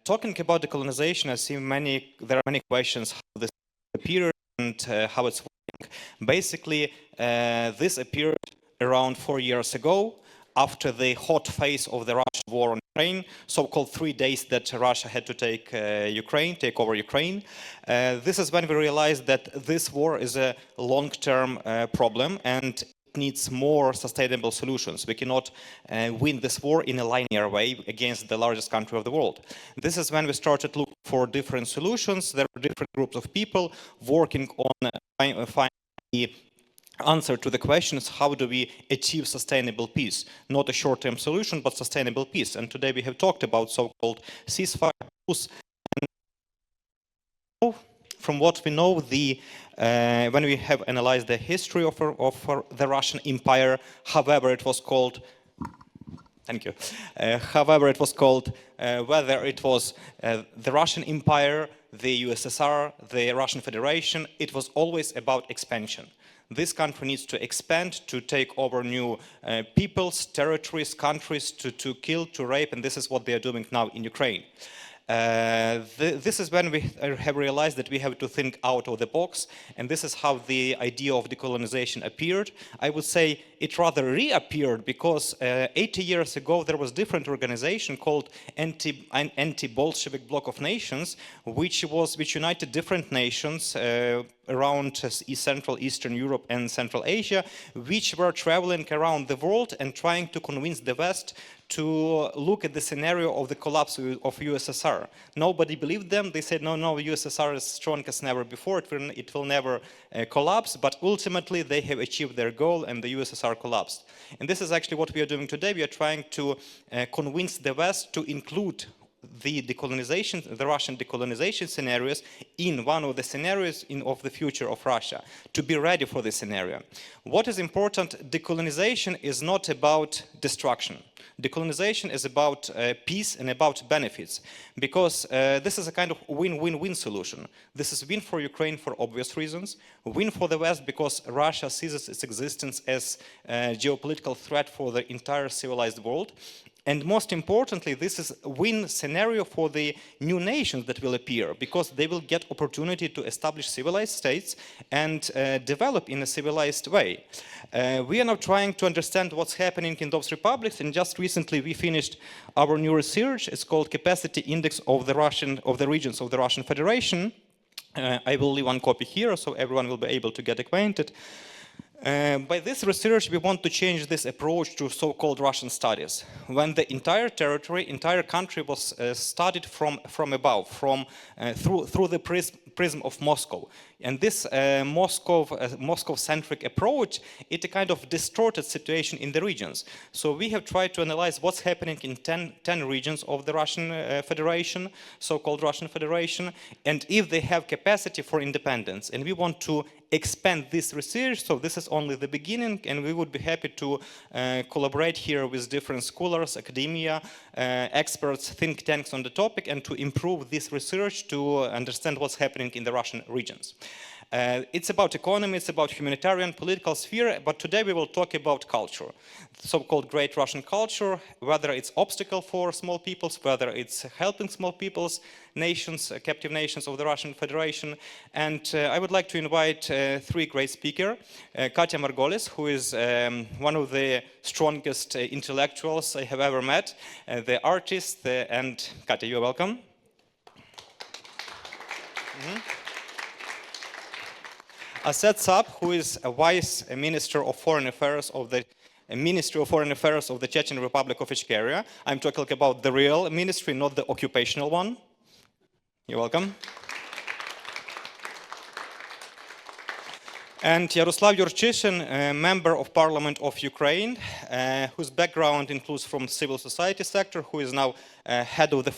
Talking about decolonization, I see there are many questions how this appeared and how it's working. Basically, this appeared around 4 years ago after the hot phase of the Russian war on Ukraine, so-called 3 days that Russia had to take over Ukraine. This is when we realized that this war is a long-term problem and needs more sustainable solutions. We cannot win this war in a linear way against the largest country of the world. This is when we started looking for different solutions. There are different groups of people working on finding the answer to the questions, how do we achieve sustainable peace? Not a short-term solution, but sustainable peace. And today we have talked about so-called ceasefire. From what we know, when we have analyzed the history of the Russian Empire, however it was called, thank you, whether it was the Russian Empire, the USSR, the Russian Federation, it was always about expansion. This country needs to expand, to take over new peoples, territories, countries, to kill, to rape, and this is what they are doing now in Ukraine. This is when we have realized that we have to think out of the box, and this is how the idea of decolonization appeared. I would say it rather reappeared because 80 years ago there was a different organization called Anti-Bolshevik Bloc of Nations, which united different nations around Central Eastern Europe and Central Asia, which were traveling around the world and trying to convince the West to look at the scenario of the collapse of USSR. Nobody believed them. They said, no, USSR is strong as never before. It will never collapse. But ultimately, they have achieved their goal, and the USSR collapsed. And this is actually what we are doing today. We are trying to convince the West to include the Russian decolonization scenarios in one of the scenarios of the future of Russia, to be ready for this scenario. What is important, decolonization is not about destruction. Decolonization is about peace and about benefits, because this is a kind of win-win-win solution. This is win for Ukraine for obvious reasons, win for the West because Russia sees its existence as a geopolitical threat for the entire civilized world. And most importantly, this is a win scenario for the new nations that will appear, because they will get opportunity to establish civilized states and develop in a civilized way. We are now trying to understand what's happening in those republics, and just recently we finished our new research. It's called Capacity Index of the regions of the Russian Federation. I will leave one copy here so everyone will be able to get acquainted. By this research, we want to change this approach to so-called Russian studies. When the entire territory, entire country was studied from above, through the prism of Moscow. And this Moscow-centric approach, it's a kind of distorted situation in the regions. So we have tried to analyze what's happening in 10 regions of the Russian Federation, so-called Russian Federation, and if they have capacity for independence. And we want to expand this research, so this is only the beginning, and we would be happy to collaborate here with different scholars, academia, experts, think tanks on the topic, and to improve this research to understand what's happening in the Russian regions. It's about economy, it's about humanitarian, political sphere, but today we will talk about culture, so-called great Russian culture, whether it's obstacle for small peoples, whether it's helping small peoples, nations, captive nations of the Russian Federation. And I would like to invite 3 great speakers. Katia Margolis, who is one of the strongest intellectuals I have ever met, the artist, and Katia, you're welcome. Aset Sabb, who is a Vice Minister of Foreign Affairs of the Ministry of Foreign Affairs of the Chechen Republic of Ichkeria. I'm talking about the real ministry, not the occupational one. You're welcome. And Yaroslav Yurchyshyn, a member of Parliament of Ukraine, whose background includes from civil society sector, who is now head of the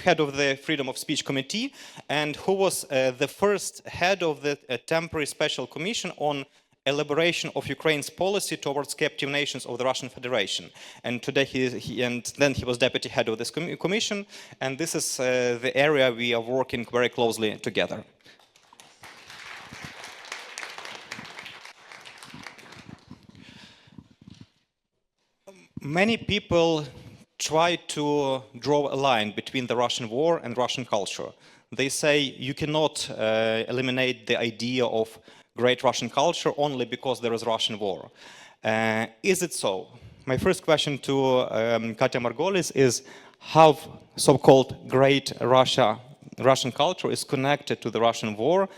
head of the Freedom of Speech Committee, and who was the first head of the temporary special commission on elaboration of Ukraine's policy towards captive nations of the Russian Federation. And today then he was deputy head of this commission, and this is the area we are working very closely together. Many people try to draw a line between the Russian war and Russian culture. They say you cannot eliminate the idea of great Russian culture only because there is Russian war. Is it so? My first question to Katia Margolis is how so-called great Russian culture is connected to the Russian war,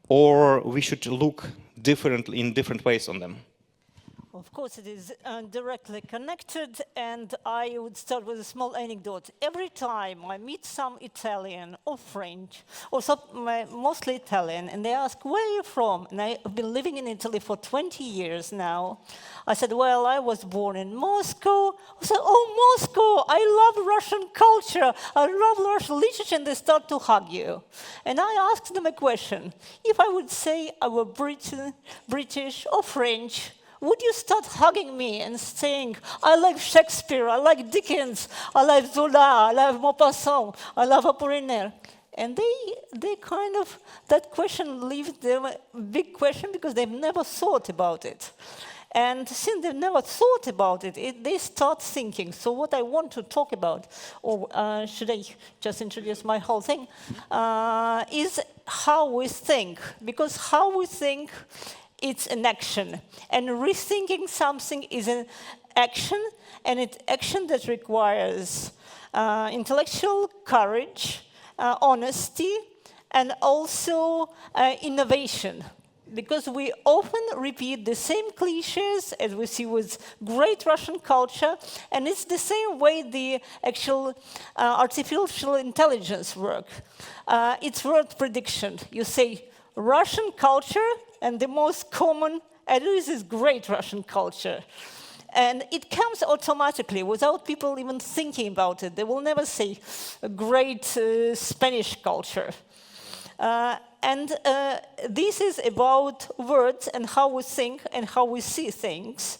or we should look differently in different ways on them? Of course, it is directly connected, and I would start with a small anecdote. Every time I meet some Italian or French, or mostly Italian, and they ask, where are you from? And I've been living in Italy for 20 years now. I said, well, I was born in Moscow. I said, oh, Moscow, I love Russian culture. I love Russian literature, and they start to hug you. And I asked them a question. If I would say I were British or French, would you start hugging me and saying, I like Shakespeare, I like Dickens, I like Zola, I love Maupassant, I love Apollinaire? And they kind of, that question leaves them a big question because they've never thought about it. And since they've never thought about it, they start thinking. So what I want to talk about, or should I just introduce my whole thing, is how we think. Because how we think, it's an action. And rethinking something is an action, and it's action that requires intellectual courage, honesty, and also innovation. Because we often repeat the same cliches as we see with great Russian culture, and it's the same way the actual artificial intelligence work. It's word prediction. You say Russian culture, and the most common address is great Russian culture. And it comes automatically without people even thinking about it. They will never say great Spanish culture. This is about words and how we think and how we see things.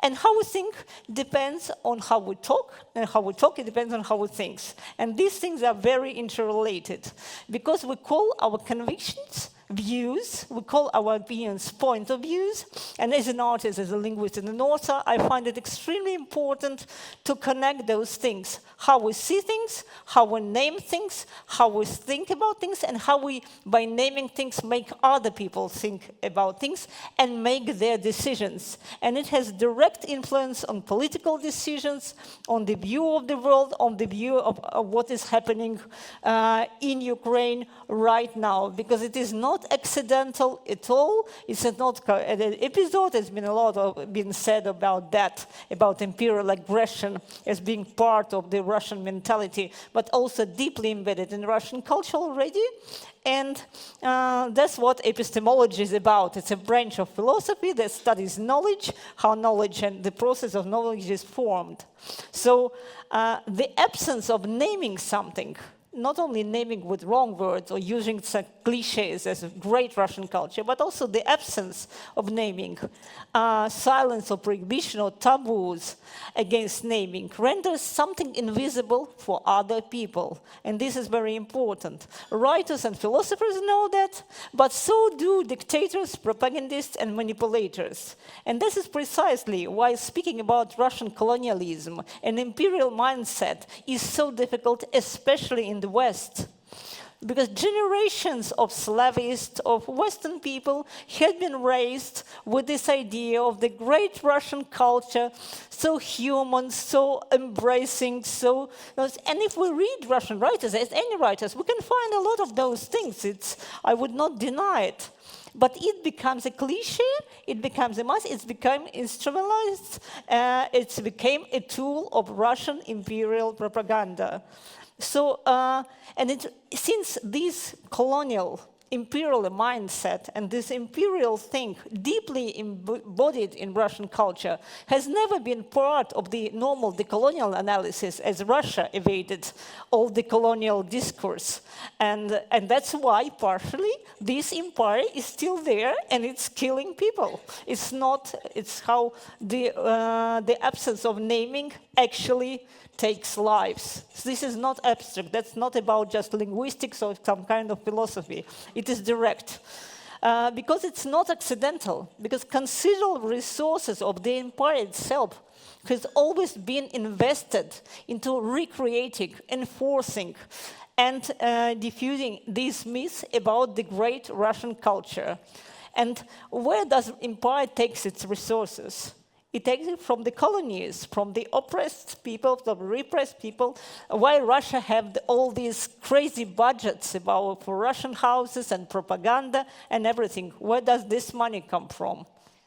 And how we think depends on how we talk, and how we talk, it depends on how we think. And these things are very interrelated, because we call our convictions views, we call our opinions point of views, and as an artist, as a linguist and an author, I find it extremely important to connect those things. How we see things, how we name things, how we think about things, and how we, by naming things, make other people think about things and make their decisions. And it has direct influence on political decisions, on the view of the world, on the view of what is happening in Ukraine right now, because it is not accidental at all. It's not an episode. There's been a lot been said about that, about imperial aggression as being part of the Russian mentality, but also deeply embedded in Russian culture already. And that's what epistemology is about. It's a branch of philosophy that studies knowledge, how knowledge and the process of knowledge is formed. So the absence of naming something, not only naming with wrong words or using such cliches as great Russian culture, but also the absence of naming, silence or prohibition or taboos against naming renders something invisible for other people. And this is very important. Writers and philosophers know that, but so do dictators, propagandists, and manipulators. And this is precisely why speaking about Russian colonialism and imperial mindset is so difficult, especially in the West. Because generations of Slavists, of Western people, had been raised with this idea of the great Russian culture, so human, so embracing, so... And if we read Russian writers, as any writers, we can find a lot of those things. I would not deny it. But it becomes a cliche, it becomes a mass, it's become instrumentalized, it became a tool of Russian imperial propaganda. So, since this colonial imperial mindset and this imperial thing deeply embodied in Russian culture has never been part of the normal decolonial analysis, as Russia evaded all the colonial discourse. And that's why, partially, this empire is still there and it's killing people. It's how the absence of naming actually takes lives. So this is not abstract. That's not about just linguistics or some kind of philosophy. It is direct. Because it's not accidental. Because considerable resources of the empire itself has always been invested into recreating, enforcing, and diffusing these myths about the great Russian culture. And where does empire take its resources? It takes it from the colonies, from the oppressed people, from the repressed people. Why Russia have all these crazy budgets for Russian houses and propaganda and everything? Where does this money come from?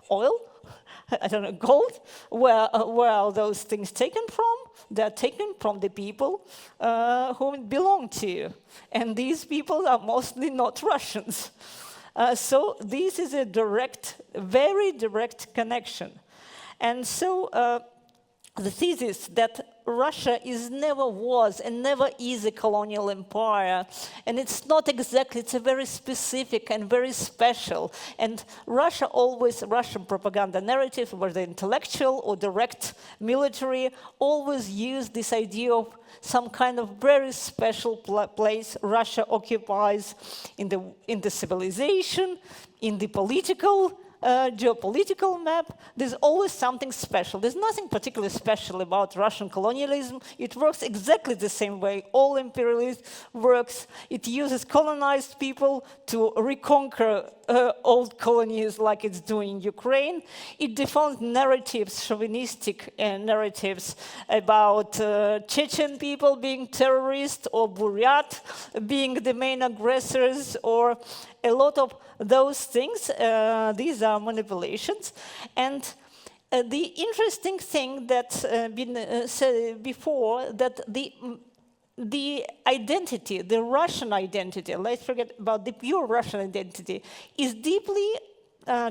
Oil? I don't know, gold? Where are those things taken from? They're taken from the people whom it belong to. And these people are mostly not Russians. So this is a direct, very direct connection. And so the thesis that Russia never was and never is a colonial empire, and it's not exactly, it's a very specific and very special. And Russian propaganda narrative, whether intellectual or direct military, always use this idea of some kind of very special place Russia occupies in the civilization, in the political geopolitical map. There's always something special. There's nothing particularly special about Russian colonialism. It works exactly the same way all imperialism works. It uses colonized people to reconquer old colonies like it's doing in Ukraine. It defends narratives, chauvinistic narratives about Chechen people being terrorists or Buryat being the main aggressors, or a lot of those things. These are manipulations. And the interesting thing that's been said before, that the identity, the Russian identity, let's forget about the pure Russian identity, is deeply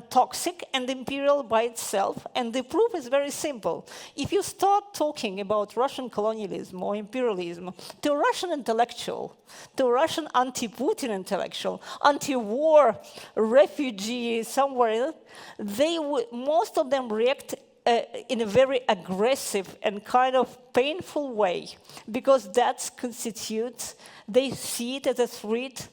toxic and imperial by itself, and the proof is very simple. If you start talking about Russian colonialism or imperialism to a Russian intellectual, to a Russian anti-Putin intellectual, anti-war refugee somewhere, most of them react in a very aggressive and kind of painful way, because that constitutes, they see it as a threat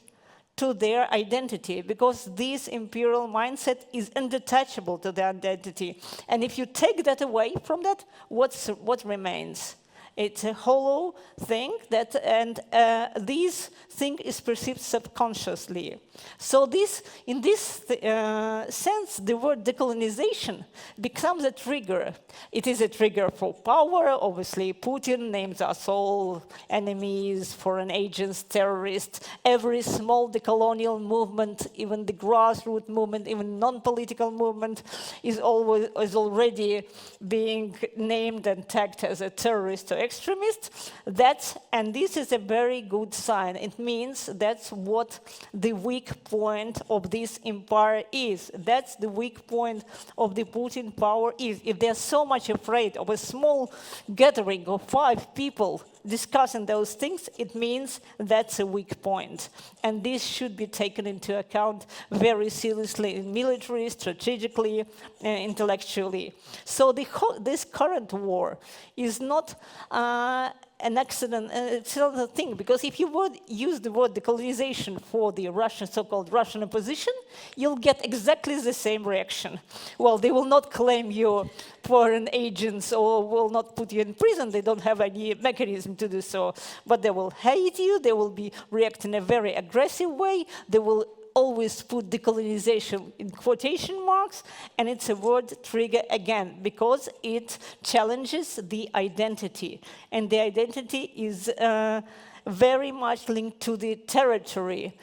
to their identity, because this imperial mindset is undetachable to their identity. And if you take that away from that, what remains? It's a hollow thing that, and this thing is perceived subconsciously. So in this sense, the word decolonization becomes a trigger. It is a trigger for power. Obviously, Putin names us all enemies, foreign agents, terrorists. Every small decolonial movement, even the grassroots movement, even non-political movement, is already being named and tagged as a terrorist or extremist. And this is a very good sign. It means that's what the weak point of this empire is. That's the weak point of the Putin power is. If they're so much afraid of a small gathering of 5 people discussing those things, it means that's a weak point. And this should be taken into account very seriously in military, strategically, intellectually. So this current war is not an accident, it's not a thing, because if you would use the word decolonization for the Russian, so-called Russian opposition, you'll get exactly the same reaction. Well, they will not claim you foreign agents or will not put you in prison. They don't have any mechanism to do so. But they will hate you, they will react in a very aggressive way, they will always put decolonization in quotation marks, and it's a word trigger again, because it challenges the identity. And the identity is very much linked to the territory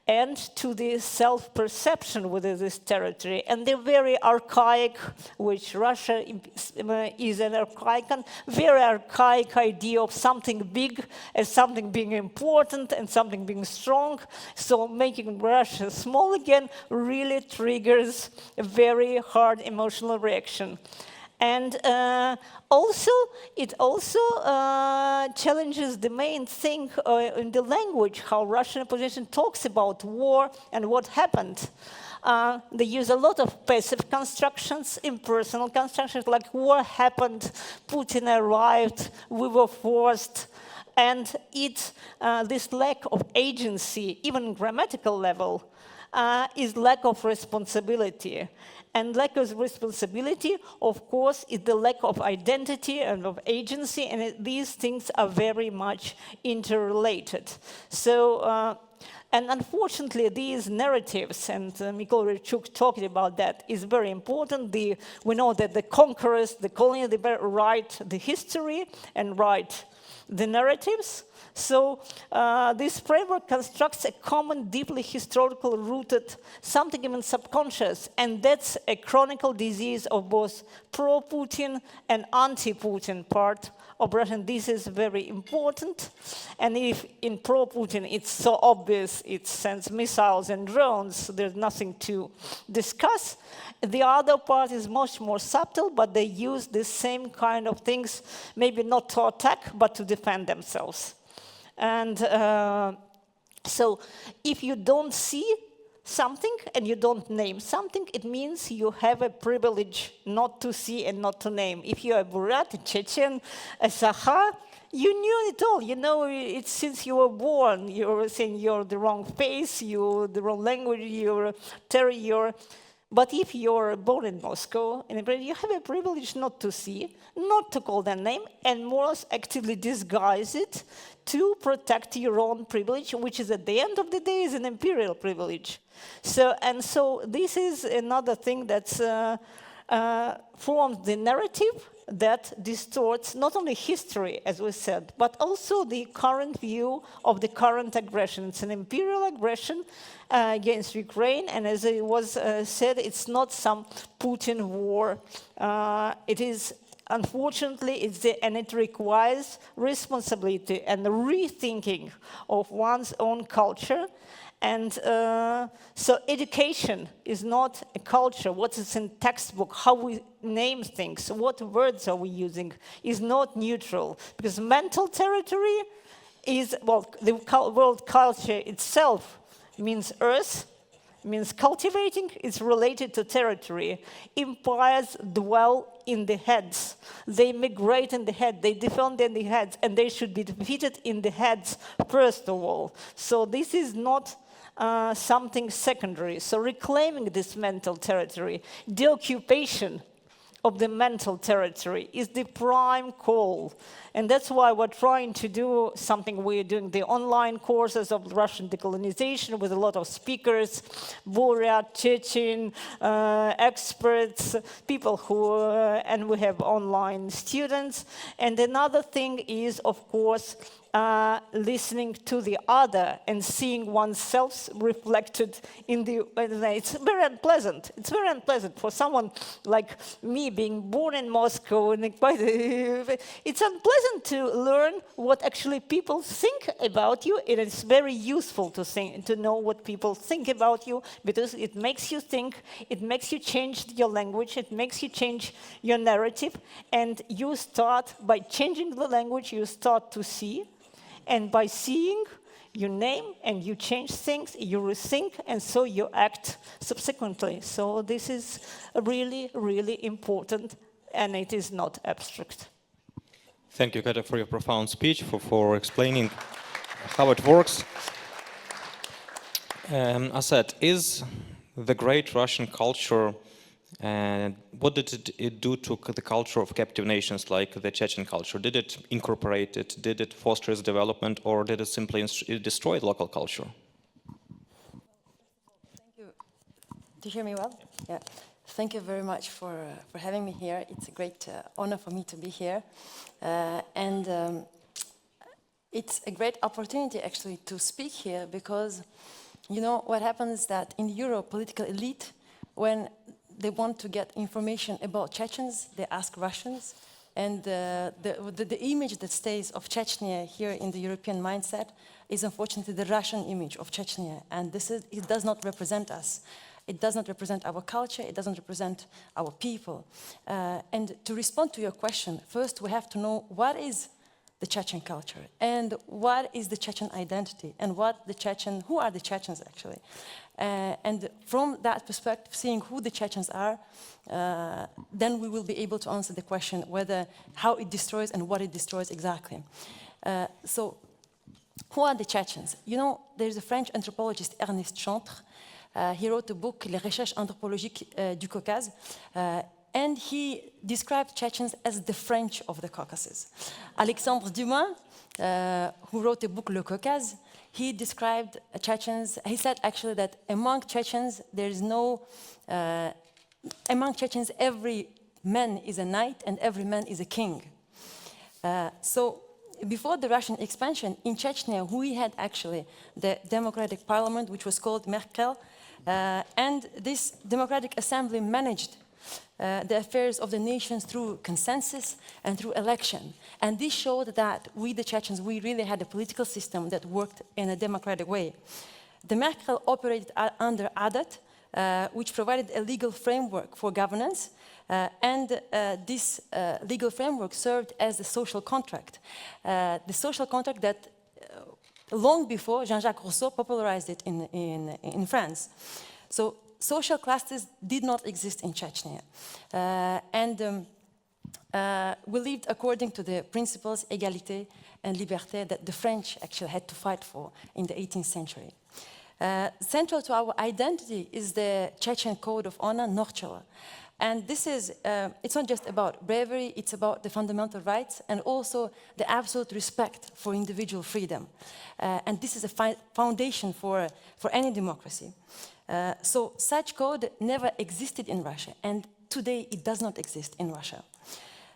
and to the self-perception within this territory. And the very archaic, which Russia is an archaic, very archaic idea of something big as something being important and something being strong. So making Russia small again really triggers a very hard emotional reaction. And it also challenges the main thing in the language, how Russian opposition talks about war and what happened. They use a lot of passive constructions, impersonal constructions, like war happened, Putin arrived, we were forced. And this lack of agency, even grammatical level, is lack of responsibility. And lack of responsibility, of course, is the lack of identity and of agency, and these things are very much interrelated. So, and unfortunately, these narratives, and Mykola Rechuk talked about that, is very important. We know that the conquerors, the colonials, they write the history and write the narratives. So this framework constructs a common, deeply historical rooted, something even subconscious, and that's a chronic disease of both pro-Putin and anti-Putin part of Russia. This is very important. And if in pro-Putin it's so obvious, it sends missiles and drones, there's nothing to discuss. The other part is much more subtle, but they use the same kind of things, maybe not to attack, but to defend themselves. And so if you don't see something and you don't name something, it means you have a privilege not to see and not to name. If you're a Buryat, a Chechen, a Sakha, you knew it all. You know it since you were born. You're saying you're the wrong face, you're the wrong language, you're terrier. But if you're born in Moscow, you have a privilege not to see, not to call their name, and more actively disguise it to protect your own privilege, which is at the end of the day is an imperial privilege. So this is another thing that forms the narrative that distorts not only history, as we said, but also the current view of the current aggression. It's an imperial aggression against Ukraine, and as it was said, it's not some Putin war. It is, unfortunately, and it requires responsibility and rethinking of one's own culture. And so education is not a culture. What is in textbook, how we name things, what words are we using, is not neutral. Because mental territory is, well, the world culture itself means earth, means cultivating, it's related to territory. Empires dwell in the heads. They migrate in the head, they defend in the heads, and they should be defeated in the heads first of all. So this is not something secondary. So reclaiming this mental territory, the occupation of the mental territory is the prime call. And that's why we're trying to do something. We're doing the online courses of Russian decolonization with a lot of speakers, Buryat, Chechen, experts, people who, and we have online students. And another thing is, of course, listening to the other and seeing oneself reflected in the, it's very unpleasant. It's very unpleasant for someone like me being born in Moscow, and it's unpleasant to learn what actually people think about you. It is very useful to know what people think about you, because it makes you think, it makes you change your language, it makes you change your narrative, and you start, by changing the language, you start to see. And by seeing, you name and you change things, you rethink, and so you act subsequently. So this is really, really important, and it is not abstract. Thank you, Katia, for your profound speech, for explaining how it works. Aset, is the great Russian culture, what did it do to the culture of captive nations like the Chechen culture? Did it incorporate it? Did it foster its development? Or did it simply destroy local culture? Thank you. Do you hear me well? Yeah. Thank you very much for having me here. It's a great honor for me to be here. It's a great opportunity actually to speak here, because you know what happens is that in Europe, political elite, when they want to get information about Chechens, they ask Russians, and the image that stays of Chechnya here in the European mindset is unfortunately the Russian image of Chechnya, and it does not represent us. It does not represent our culture, it doesn't represent our people. And to respond to your question, first we have to know what is the Chechen culture, and what is the Chechen identity, and who are the Chechens actually. And from that perspective, seeing who the Chechens are, then we will be able to answer the question how it destroys and what it destroys exactly. So, who are the Chechens? You know, there's a French anthropologist, Ernest Chantre, He wrote a book, Les Recherches anthropologiques du Caucase, and he described Chechens as the French of the Caucasus. Alexandre Dumas, who wrote a book, Le Caucase, he described Chechens, he said actually that among Chechens, there is no, among Chechens, every man is a knight and every man is a king. So before the Russian expansion, in Chechnya, we had actually the democratic parliament, which was called Merkel, and this democratic assembly managed the affairs of the nations through consensus and through election. And this showed that we, the Chechens, we really had a political system that worked in a democratic way. The Merkel operated under Adet, which provided a legal framework for governance, and this legal framework served as the social contract. The social contract that long before Jean-Jacques Rousseau popularized it in France. So social classes did not exist in Chechnya. We lived according to the principles égalité and liberté that the French actually had to fight for in the 18th century. Central to our identity is the Chechen code of honor, Norchela. And this is, it's not just about bravery, it's about the fundamental rights and also the absolute respect for individual freedom. And this is a foundation for any democracy. So such code never existed in Russia, and today it does not exist in Russia.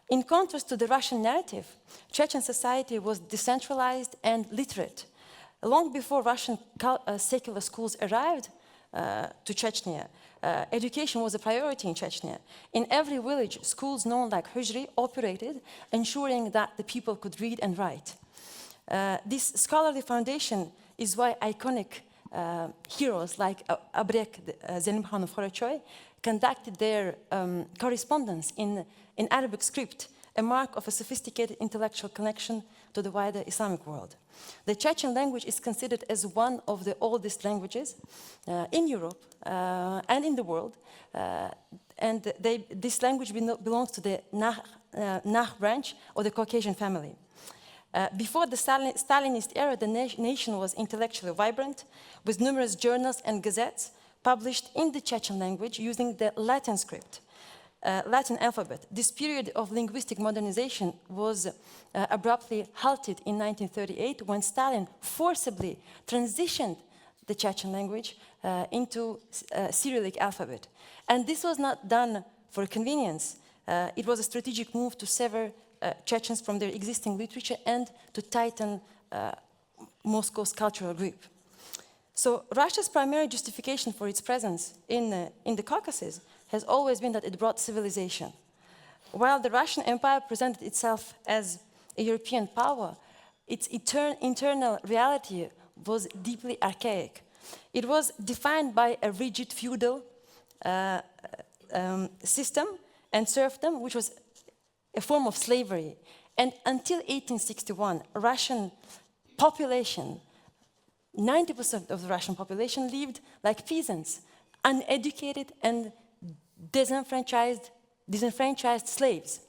In contrast to the Russian narrative, Chechen society was decentralized and literate. Long before Russian secular schools arrived to Chechnya, education was a priority in Chechnya. In every village, schools known like hujri operated, ensuring that the people could read and write. This scholarly foundation is why iconic heroes like Abrek Zelim Khan of Khorachoy conducted their correspondence in Arabic script, a mark of a sophisticated intellectual connection to the wider Islamic world. The Chechen language is considered as one of the oldest languages in Europe and in the world, and this language belongs to the Nakh branch of the Caucasian family. Before the Stalinist era, the nation was intellectually vibrant, with numerous journals and gazettes published in the Chechen language using the Latin script, Latin alphabet. This period of linguistic modernization was abruptly halted in 1938 when Stalin forcibly transitioned the Chechen language into Cyrillic alphabet. And this was not done for convenience. It was a strategic move to sever Chechens from their existing literature and to tighten Moscow's cultural grip. So Russia's primary justification for its presence in the Caucasus has always been that it brought civilization. While the Russian Empire presented itself as a European power, its internal reality was deeply archaic. It was defined by a rigid feudal system and serfdom, which was a form of slavery. And until 1861, Russian population, 90% of the Russian population lived like peasants, uneducated and disenfranchised slaves.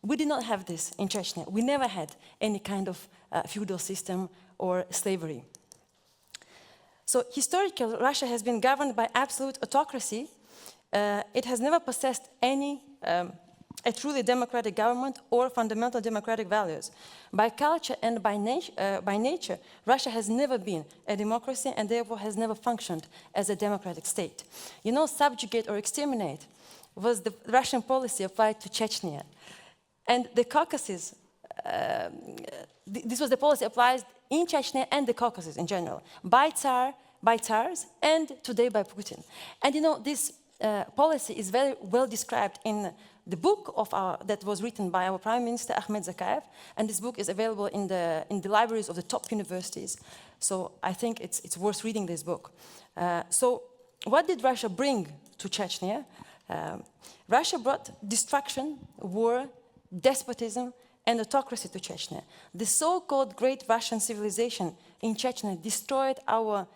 We did not have this in Chechnya. We never had any kind of feudal system or slavery. So historically, Russia has been governed by absolute autocracy. It has never possessed any a truly democratic government or fundamental democratic values. By culture and by nature, Russia has never been a democracy and therefore has never functioned as a democratic state. You know, subjugate or exterminate was the Russian policy applied to Chechnya. And the Caucasus, this was the policy applied in Chechnya and the Caucasus in general, by Tsars, and today by Putin. And you know, this policy is very well described in the book that was written by our Prime Minister Ahmed Zakayev, and this book is available in the libraries of the top universities. So I think it's worth reading this book. So what did Russia bring to Chechnya? Russia brought destruction, war, despotism, and autocracy to Chechnya. The so-called Great Russian civilization in Chechnya destroyed our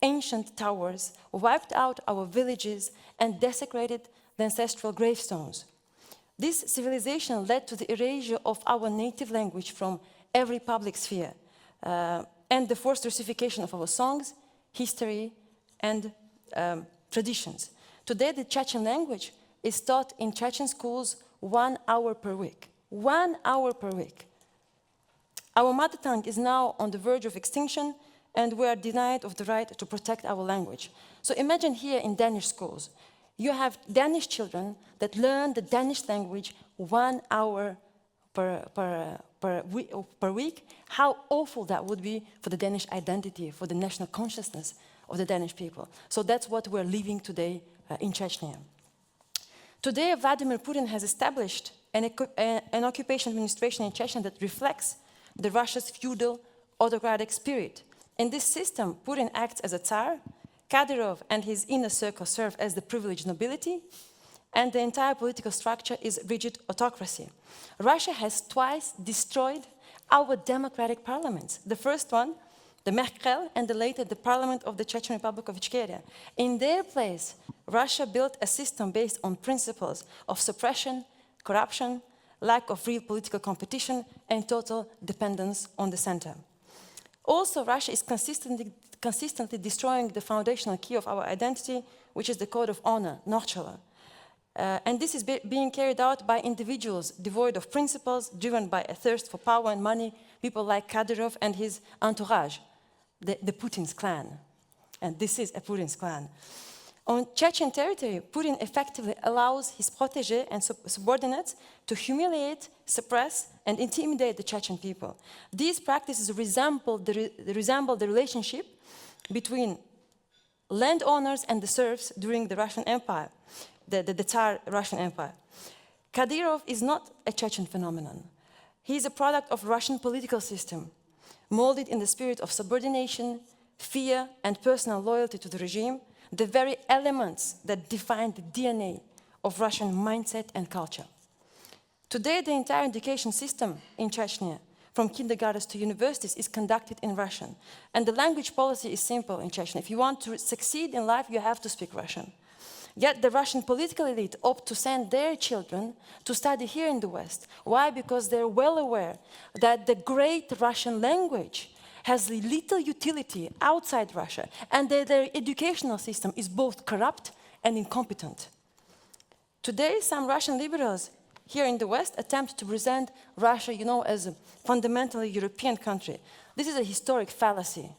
ancient towers, wiped out our villages, and desecrated the ancestral gravestones. This civilization led to the erasure of our native language from every public sphere, and the forced Russification of our songs, history, and traditions. Today, the Chechen language is taught in Chechen schools 1 hour per week. 1 hour per week. Our mother tongue is now on the verge of extinction, and we are denied of the right to protect our language. So imagine here in Danish schools, you have Danish children that learn the Danish language 1 hour per week. How awful that would be for the Danish identity, for the national consciousness of the Danish people. So that's what we're living today in Chechnya. Today, Vladimir Putin has established an occupation administration in Chechnya that reflects the Russia's feudal autocratic spirit. In this system, Putin acts as a Tsar, Kadyrov and his inner circle serve as the privileged nobility, and the entire political structure is rigid autocracy. Russia has twice destroyed our democratic parliaments. The first one, the Merkel, and the later, the parliament of the Chechen Republic of Ichkeria. In their place, Russia built a system based on principles of suppression, corruption, lack of real political competition, and total dependence on the center. Also, Russia is consistently destroying the foundational key of our identity, which is the code of honor, Norchela. And this is being carried out by individuals devoid of principles, driven by a thirst for power and money, people like Kadyrov and his entourage, the Putin's clan. And this is a Putin's clan. On Chechen territory, Putin effectively allows his protégés and subordinates to humiliate, suppress, and intimidate the Chechen people. These practices resemble the relationship between landowners and the serfs during the Russian Empire, the Tsar Russian Empire. Kadyrov is not a Chechen phenomenon. He is a product of Russian political system, molded in the spirit of subordination, fear, and personal loyalty to the regime, the very elements that define the DNA of Russian mindset and culture. Today, the entire education system in Chechnya, from kindergartens to universities, is conducted in Russian. And the language policy is simple in Chechnya. If you want to succeed in life, you have to speak Russian. Yet the Russian political elite opt to send their children to study here in the West. Why? Because they're well aware that the great Russian language has little utility outside Russia, and that their educational system is both corrupt and incompetent. Today, some Russian liberals here in the West attempt to present Russia, as a fundamentally European country. This is a historic fallacy.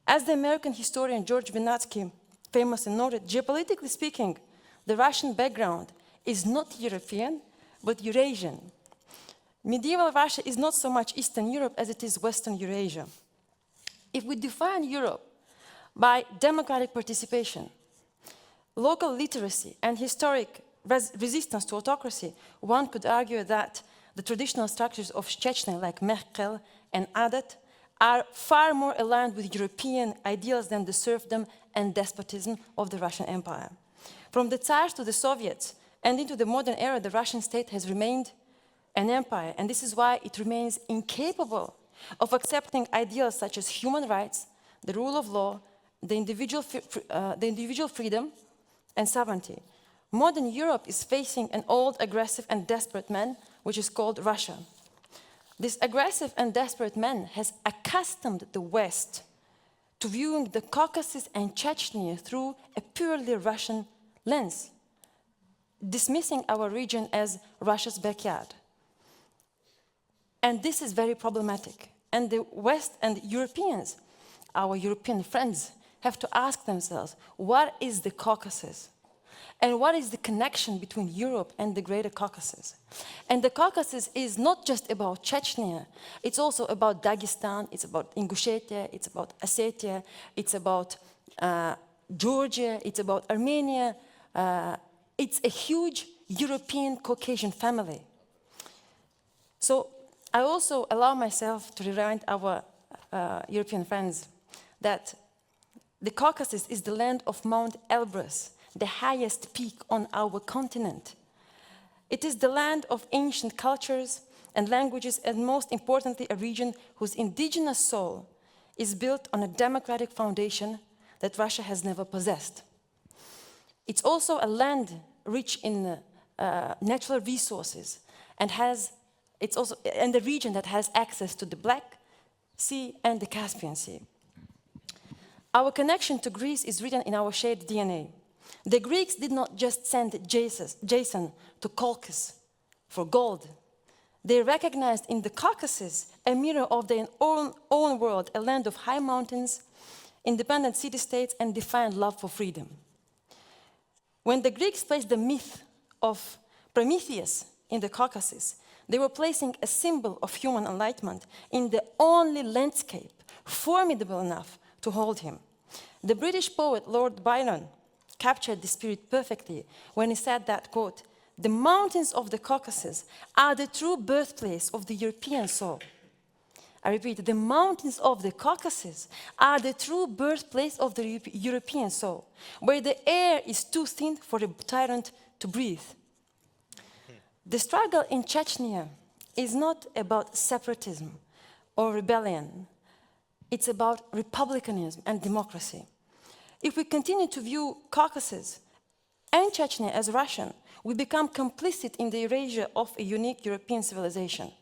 As the American historian George Vernadsky famously noted, geopolitically speaking, the Russian background is not European, but Eurasian. Medieval Russia is not so much Eastern Europe as it is Western Eurasia. If we define Europe by democratic participation, local literacy, and historic resistance to autocracy, one could argue that the traditional structures of Chechnya, like Merkel and Adet, are far more aligned with European ideals than the serfdom and despotism of the Russian Empire. From the Tsars to the Soviets and into the modern era, the Russian state has remained an empire, and this is why it remains incapable of accepting ideals such as human rights, the rule of law, the individual freedom, and sovereignty. Modern Europe is facing an old, aggressive, and desperate man, which is called Russia. This aggressive and desperate man has accustomed the West to viewing the Caucasus and Chechnya through a purely Russian lens, dismissing our region as Russia's backyard. And this is very problematic. And the West and Europeans, our European friends, have to ask themselves, what is the Caucasus? And what is the connection between Europe and the greater Caucasus? And the Caucasus is not just about Chechnya, it's also about Dagestan, it's about Ingushetia, it's about Ossetia, it's about Georgia, it's about Armenia. It's a huge European Caucasian family. So I also allow myself to remind our European friends that the Caucasus is the land of Mount Elbrus, the highest peak on our continent. It is the land of ancient cultures and languages, and most importantly, a region whose indigenous soul is built on a democratic foundation that Russia has never possessed. It's also a land rich in natural resources, and and a region that has access to the Black Sea and the Caspian Sea. Our connection to Greece is written in our shared DNA. The Greeks did not just send Jason to Caucasus for gold. They recognized in the Caucasus a mirror of their own world, a land of high mountains, independent city-states, and defiant love for freedom. When the Greeks placed the myth of Prometheus in the Caucasus, they were placing a symbol of human enlightenment in the only landscape formidable enough to hold him. The British poet Lord Byron captured the spirit perfectly when he said that, quote, "The mountains of the Caucasus are the true birthplace of the European soul." I repeat, the mountains of the Caucasus are the true birthplace of the European soul, where the air is too thin for a tyrant to breathe. The struggle in Chechnya is not about separatism or rebellion. It's about republicanism and democracy. If we continue to view Caucasus and Chechnya as Russian, we become complicit in the erasure of a unique European civilization.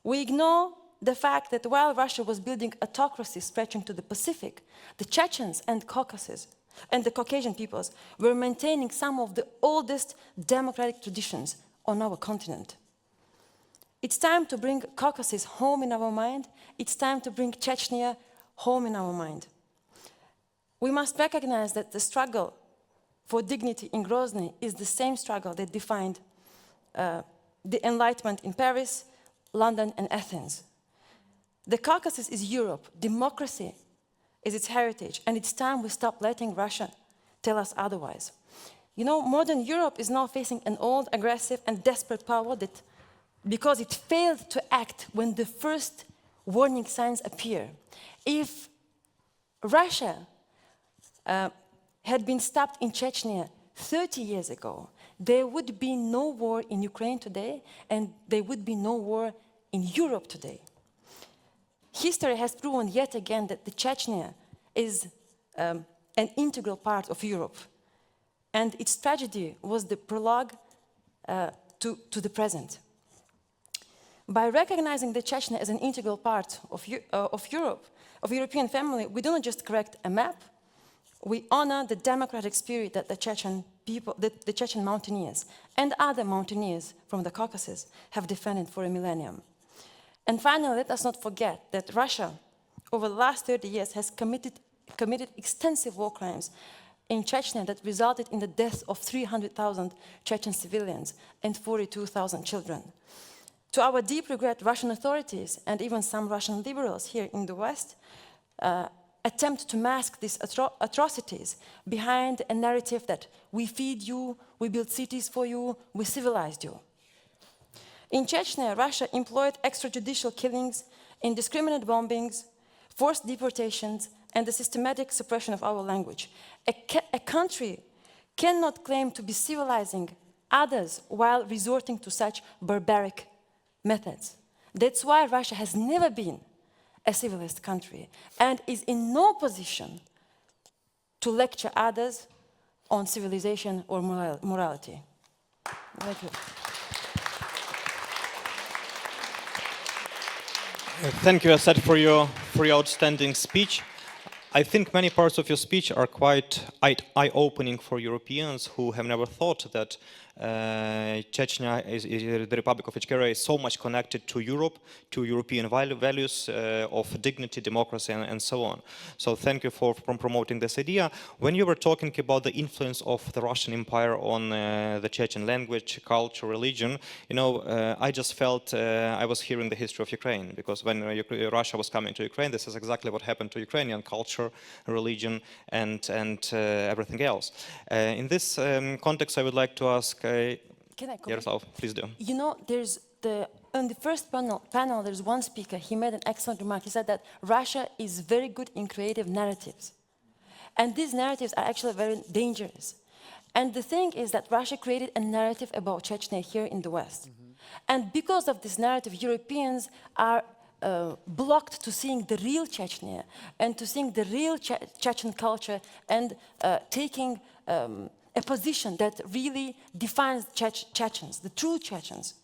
We ignore the fact that while Russia was building autocracy stretching to the Pacific, the Chechens and Caucasus and the Caucasian peoples were maintaining some of the oldest democratic traditions on our continent. It's time to bring Caucasus home in our mind. It's time to bring Chechnya home in our mind. We must recognize that the struggle for dignity in Grozny is the same struggle that defined the Enlightenment in Paris, London, and Athens. The Caucasus is Europe. Democracy is its heritage, and it's time we stop letting Russia tell us otherwise. You know, modern Europe is now facing an old, aggressive, and desperate power that, because it failed to act when the first warning signs appear. If Russia had been stopped in Chechnya 30 years ago, there would be no war in Ukraine today, and there would be no war in Europe today. History has proven yet again that the Chechnya is an integral part of Europe, and its tragedy was the prologue to the present. By recognizing the Chechnya as an integral part of Europe, of European family, we do not just correct a map, we honor the democratic spirit that the Chechen people, the Chechen mountaineers and other mountaineers from the Caucasus have defended for a millennium. And finally, let us not forget that Russia, over the last 30 years, has committed extensive war crimes in Chechnya that resulted in the death of 300,000 Chechen civilians and 42,000 children. To our deep regret, Russian authorities and even some Russian liberals here in the West attempt to mask these atrocities behind a narrative that we feed you, we build cities for you, we civilized you. In Chechnya, Russia employed extrajudicial killings, indiscriminate bombings, forced deportations, and the systematic suppression of our language. A country cannot claim to be civilizing others while resorting to such barbaric methods. That's why Russia has never been a civilized country and is in no position to lecture others on civilization or morality. Thank you. Thank you, Aset, for your outstanding speech. I think many parts of your speech are quite eye-opening for Europeans who have never thought that Chechnya, the Republic of Ichkeria, is so much connected to Europe, to European values of dignity, democracy, and so on. So thank you for promoting this idea. When you were talking about the influence of the Russian Empire on the Chechen language, culture, religion, you know, I just felt I was hearing the history of Ukraine, because when Russia was coming to Ukraine, this is exactly what happened to Ukrainian culture, religion, and everything else. In this context, I would like to ask Can I comment? Yaroslav, please do. You know, on the first panel, there's one speaker, he made an excellent remark. He said that Russia is very good in creative narratives. And these narratives are actually very dangerous. And the thing is that Russia created a narrative about Chechnya here in the West. And because of this narrative, Europeans are blocked to seeing the real Chechnya and to seeing the real Chechen culture and taking a position that really defines Chechens, the true Chechens.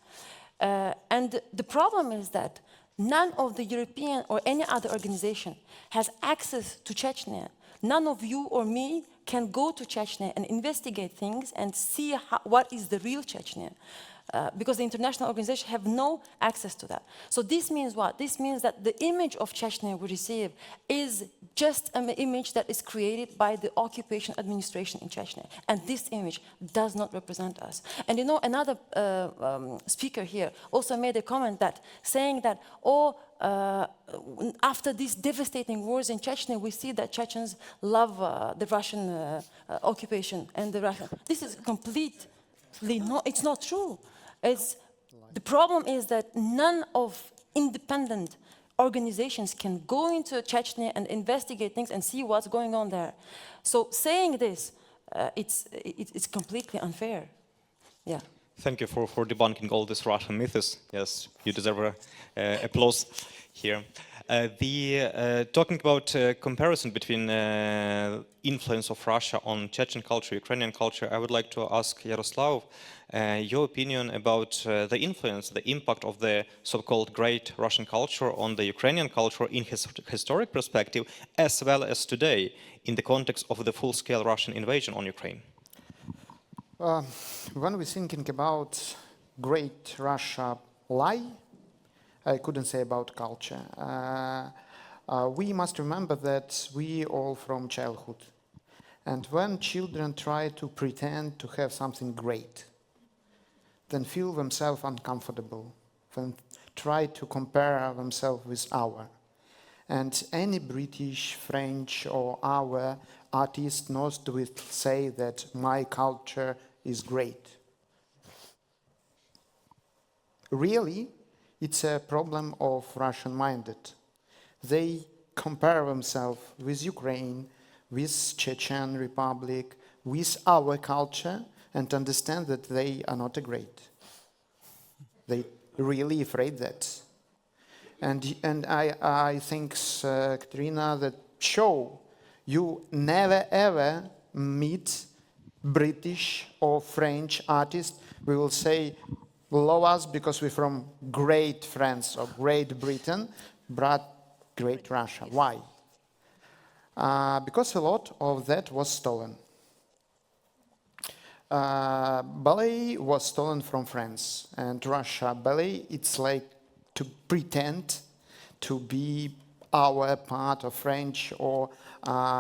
And the problem is that none of the European or any other organization has access to Chechnya none of you or me can go to Chechnya and investigate things and see what is the real Chechnya. Because the international organizations have no access to that. So this means what? This means that the image of Chechnya we receive is just an image that is created by the occupation administration in Chechnya. And this image does not represent us. And you know, another speaker here also made a comment that, saying that, after these devastating wars in Chechnya, we see that Chechens love the Russian occupation and the Russian. This is completely not, it's not true. The problem is that none of independent organizations can go into Chechnya and investigate things and see what's going on there. So saying this, it's completely unfair. Yeah. Thank you for debunking all these Russian myths. Yes, you deserve applause here. Talking about comparison between influence of Russia on Chechen culture, Ukrainian culture, I would like to ask Yaroslav your opinion about the influence, the impact of the so-called great Russian culture on the Ukrainian culture in his historic perspective, as well as today in the context of the full-scale Russian invasion on Ukraine. When we're thinking about great Russia lie, I couldn't say about culture. We must remember that we all from childhood. And when children try to pretend to have something great, then feel themselves uncomfortable, then try to compare themselves with our. And any British, French, or our artist knows to say that my culture is great. Really, it's a problem of Russian-minded. They compare themselves with Ukraine, with Chechen Republic, with our culture, and understand that they are not great. They really afraid that. And I think, Katerina, that show you never ever meet British or French artists. We will say, love us because we're from great France or Great Britain, but great Russia. Why? Because a lot of that was stolen. Ballet was stolen from France and Russia. Ballet, it's like to pretend to be our part of French or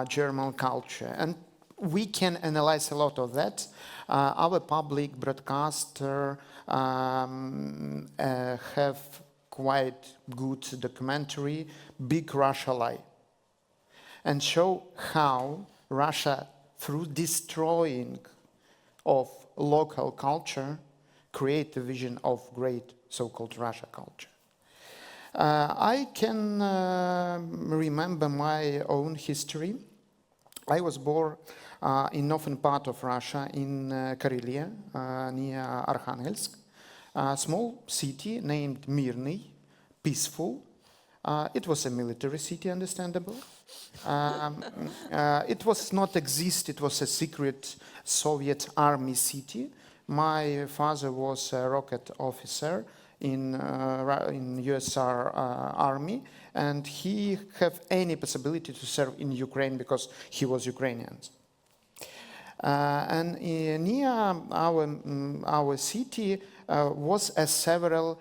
German culture. And we can analyze a lot of that. Our public broadcaster have quite good documentary, Big Russia Lie, and show how Russia, through destroying of local culture, create the vision of great so-called Russia culture. I can remember my own history. I was born in northern part of Russia, in Karelia, near Arkhangelsk, a small city named Mirny, peaceful. It was a military city, understandable. It was not exist, it was a secret Soviet army city. My father was a rocket officer in USSR army, and he have any possibility to serve in Ukraine because he was Ukrainian. And near our city was several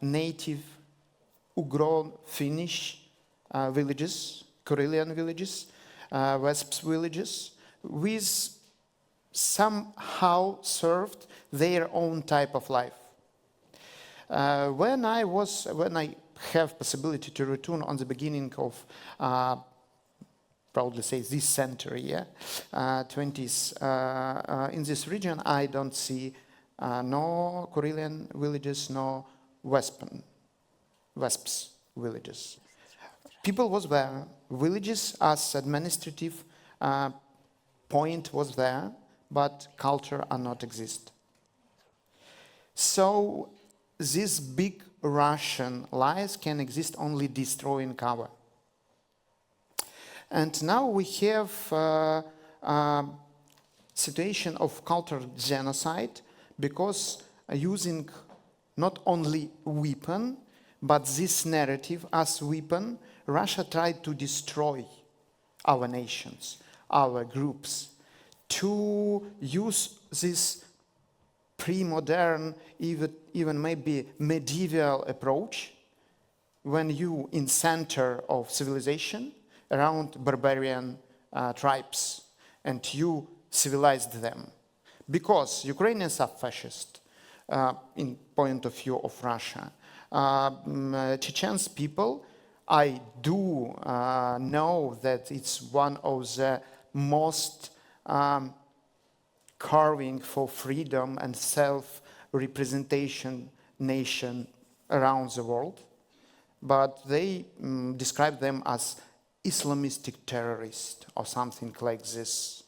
native Ugro Finnish villages, Karelian villages, Wesps villages, with somehow served their own type of life. When I have possibility to return on the beginning of, proudly say, this century, yeah, 20s, in this region, I don't see no Karelian villages, no Wesps villages. People was there, villages as administrative point was there, but culture are not exist. So these big Russian lies can exist only destroying our. And now we have situation of cultural genocide because using not only weapon, but this narrative as weapon, Russia tried to destroy our nations, our groups, to use this pre-modern, even maybe medieval approach when you in center of civilization around barbarian tribes and you civilized them. Because Ukrainians are fascist in point of view of Russia. Chechen's people, I do know that it's one of the most carving for freedom and self-representation nation around the world, but they describe them as Islamistic terrorists or something like this.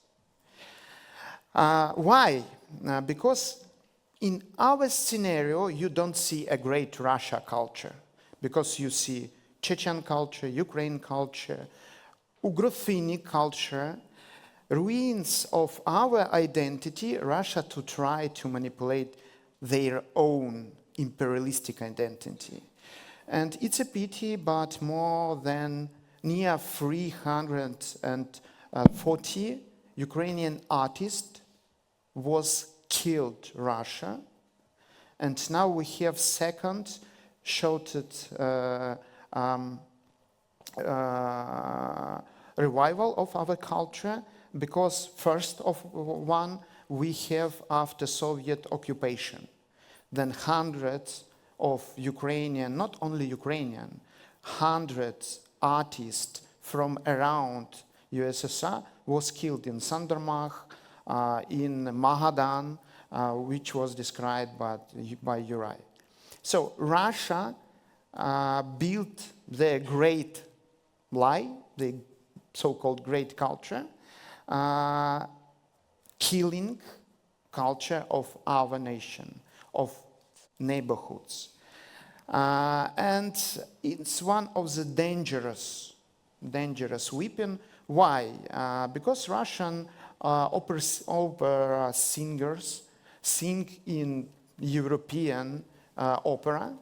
Why? Because in our scenario, you don't see a great Russia culture, because you see Chechen culture, Ukraine culture, Ugrophonic culture, ruins of our identity, Russia to try to manipulate their own imperialistic identity. And it's a pity, but more than near 340 Ukrainian artists was killed Russia. And now we have second shouted revival of our culture, because first of one we have after Soviet occupation, then hundreds of Ukrainian, not only Ukrainian, hundreds artists from around USSR was killed in Sandermach, in Magadan, which was described by Yuri. So Russia built their great lie, the so-called great culture, killing culture of our nation, of neighborhoods. And it's one of the dangerous weapon. Why? Because Russian opera singers sing in European opera.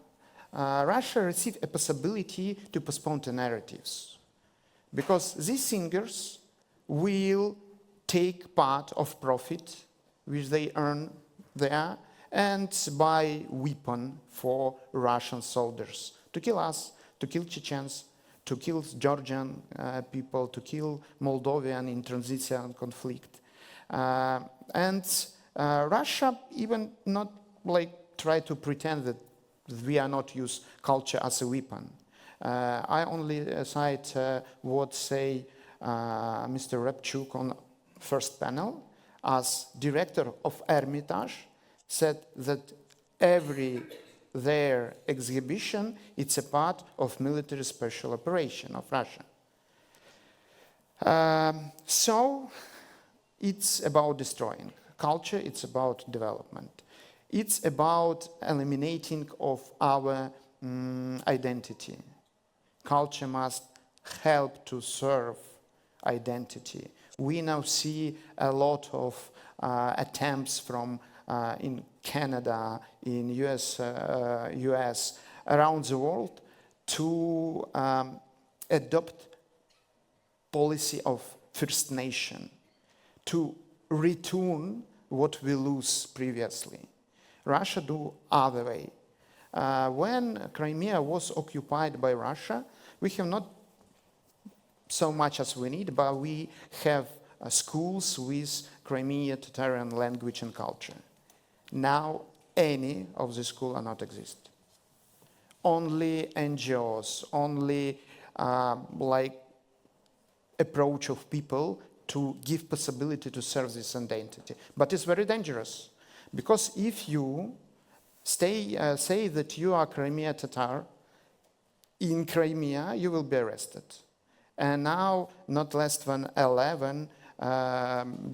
Russia received a possibility to postpone the narratives, because these singers will take part of profit which they earn there and buy weapon for Russian soldiers to kill us, to kill Chechens, to kill Georgian people, to kill Moldovan in transition conflict. And Russia even not like try to pretend that we are not use culture as a weapon. I only cite what say Mr. Repchuk on first panel, as director of Hermitage, said that every their exhibition, it's a part of military special operation of Russia. So it's about destroying culture, it's about development. It's about eliminating of our identity. Culture must help to serve identity. We now see a lot of attempts from in Canada, in US, around the world to adopt policy of First Nation, to return what we lose previously. Russia do other way. When Crimea was occupied by Russia, we have not so much as we need, but we have schools with Crimean Tatarian language and culture. Now, any of the schools are not exist. Only NGOs, only like approach of people to give possibility to serve this identity. But it's very dangerous, because if you say that you are Crimean Tatar in Crimea, you will be arrested. And now, not less than 11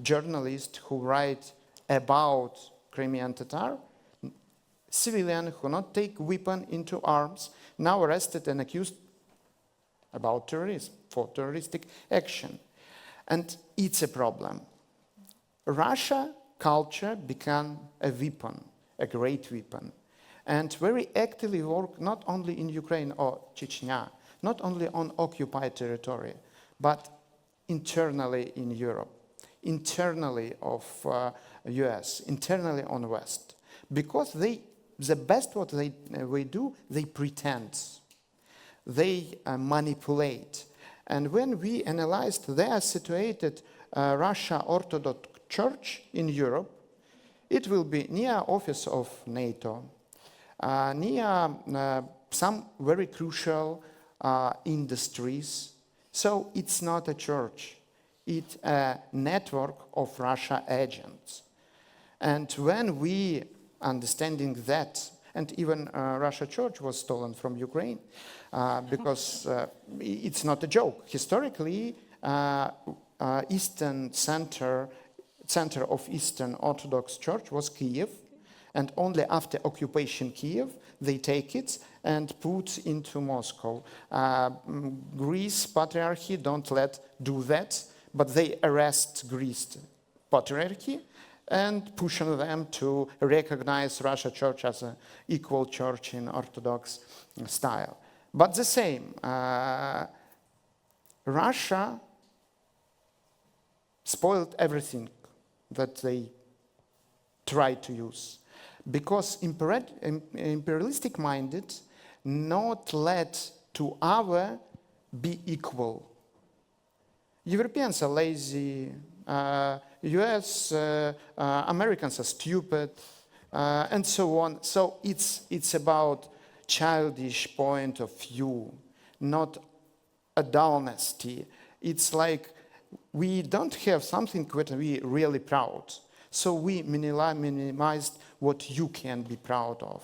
journalists who write about Crimean Tatar, civilians who not take weapon into arms, now arrested and accused about terrorism, for terroristic action. And it's a problem. Russia culture became a weapon, a great weapon, and very actively work not only in Ukraine or Chechnya, not only on occupied territory, but internally in Europe, internally of US, internally on West. Because the best what they do, they pretend. They manipulate. And when we analyzed their situated Russia Orthodox Church in Europe, it will be near office of NATO, near some very crucial industries. So it's not a church, it's a network of Russia agents. And when we understanding that, and even Russia Church was stolen from Ukraine, because it's not a joke. Historically, Eastern center of Eastern Orthodox Church was Kiev, and only after occupation Kiev, they take it and put into Moscow. Greece Patriarchy don't do that, but they arrest Greece Patriarchy and pushing them to recognize Russia Church as an equal church in Orthodox style. But the same, Russia spoiled everything that they tried to use. Because imperialistic minded not let to our be equal. Europeans are lazy, US, Americans are stupid, and so on. So it's about childish point of view, not a dynasty. It's like we don't have something that we really proud. So we minimized what you can be proud of.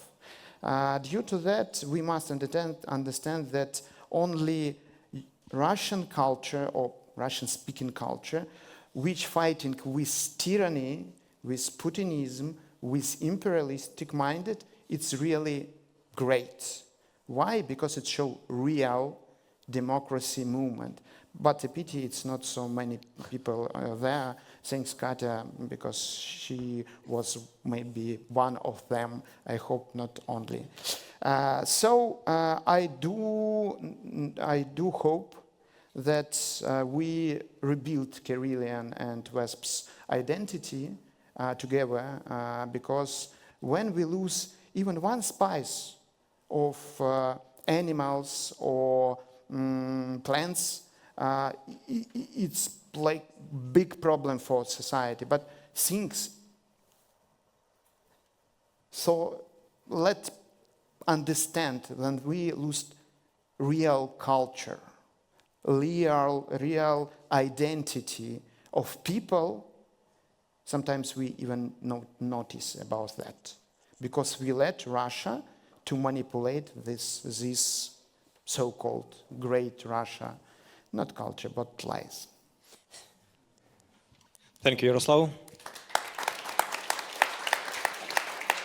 Due to that, we must understand that only Russian culture or Russian-speaking culture, which fighting with tyranny, with Putinism, with imperialistic minded, it's really great. Why? Because it shows real democracy movement. But a pity it's not so many people there. Thanks, Katia, because she was maybe one of them. I hope not only. So I do hope that we rebuild Karelian and West's identity together, because when we lose even one spice of animals or plants, it's like big problem for society. But things, so let's understand when we lose real culture, real identity of people, sometimes we even not notice about that, because we let Russia to manipulate this so-called great Russia, not culture, but lies. Thank you, Yaroslav.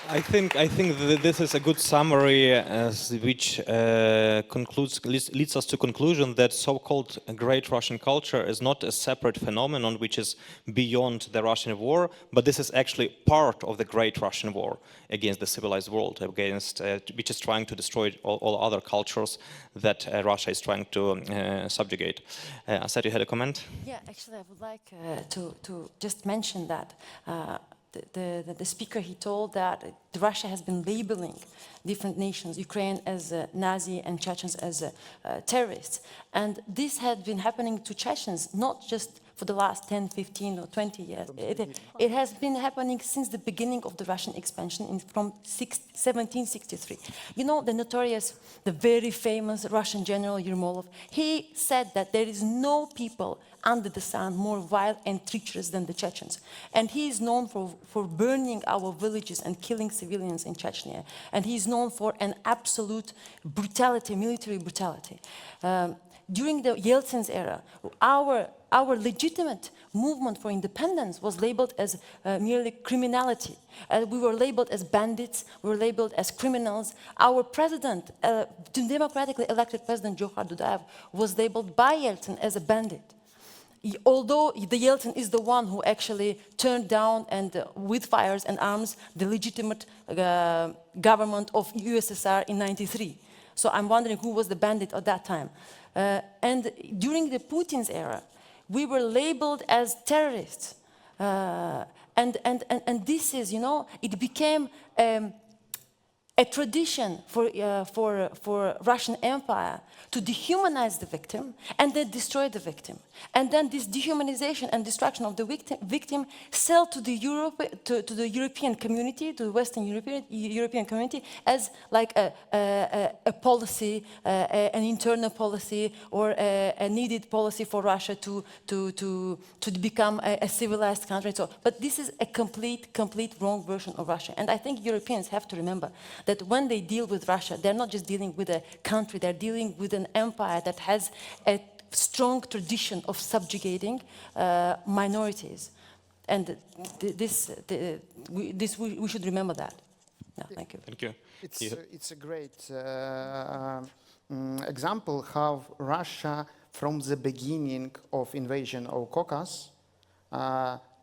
I think that this is a good summary, which leads us to conclusion that so-called great Russian culture is not a separate phenomenon which is beyond the Russian war, but this is actually part of the great Russian war against the civilized world, against which is trying to destroy all other cultures that Russia is trying to subjugate. Aset, you had a comment? Yeah, actually, I would like to just mention that. The speaker, he told that Russia has been labeling different nations, Ukraine as Nazi and Chechens as terrorists. And this had been happening to Chechens, not just for the last 10, 15 or 20 years. It has been happening since the beginning of the Russian expansion from 1763. You know, the very famous Russian general Yermolov, he said that there is no people under the sun more vile and treacherous than the Chechens. And he is known for burning our villages and killing civilians in Chechnya. And he is known for an absolute brutality, military brutality. During the Yeltsin's era, our legitimate movement for independence was labeled as merely criminality. We were labeled as bandits, we were labeled as criminals. Our president, democratically elected President Johar Dudayev, was labeled by Yeltsin as a bandit. Although the Yeltsin is the one who actually turned down and with fires and arms the legitimate government of USSR in '93. So I'm wondering who was the bandit at that time. And during the Putin's era, we were labeled as terrorists. And this is, you know, it became a tradition for Russian Empire to dehumanize the victim and then destroy the victim. And then this dehumanization and destruction of the victim sell to the European community, to the Western European community, as like a policy, an internal policy, or a needed policy for Russia to become a civilized country. So, but this is a complete wrong version of Russia. And I think Europeans have to remember that when they deal with Russia, they're not just dealing with a country, they're dealing with an empire that has a strong tradition of subjugating minorities. And we should remember that. No, thank you. Thank you. It's a great example how Russia, from the beginning of invasion of Caucasus,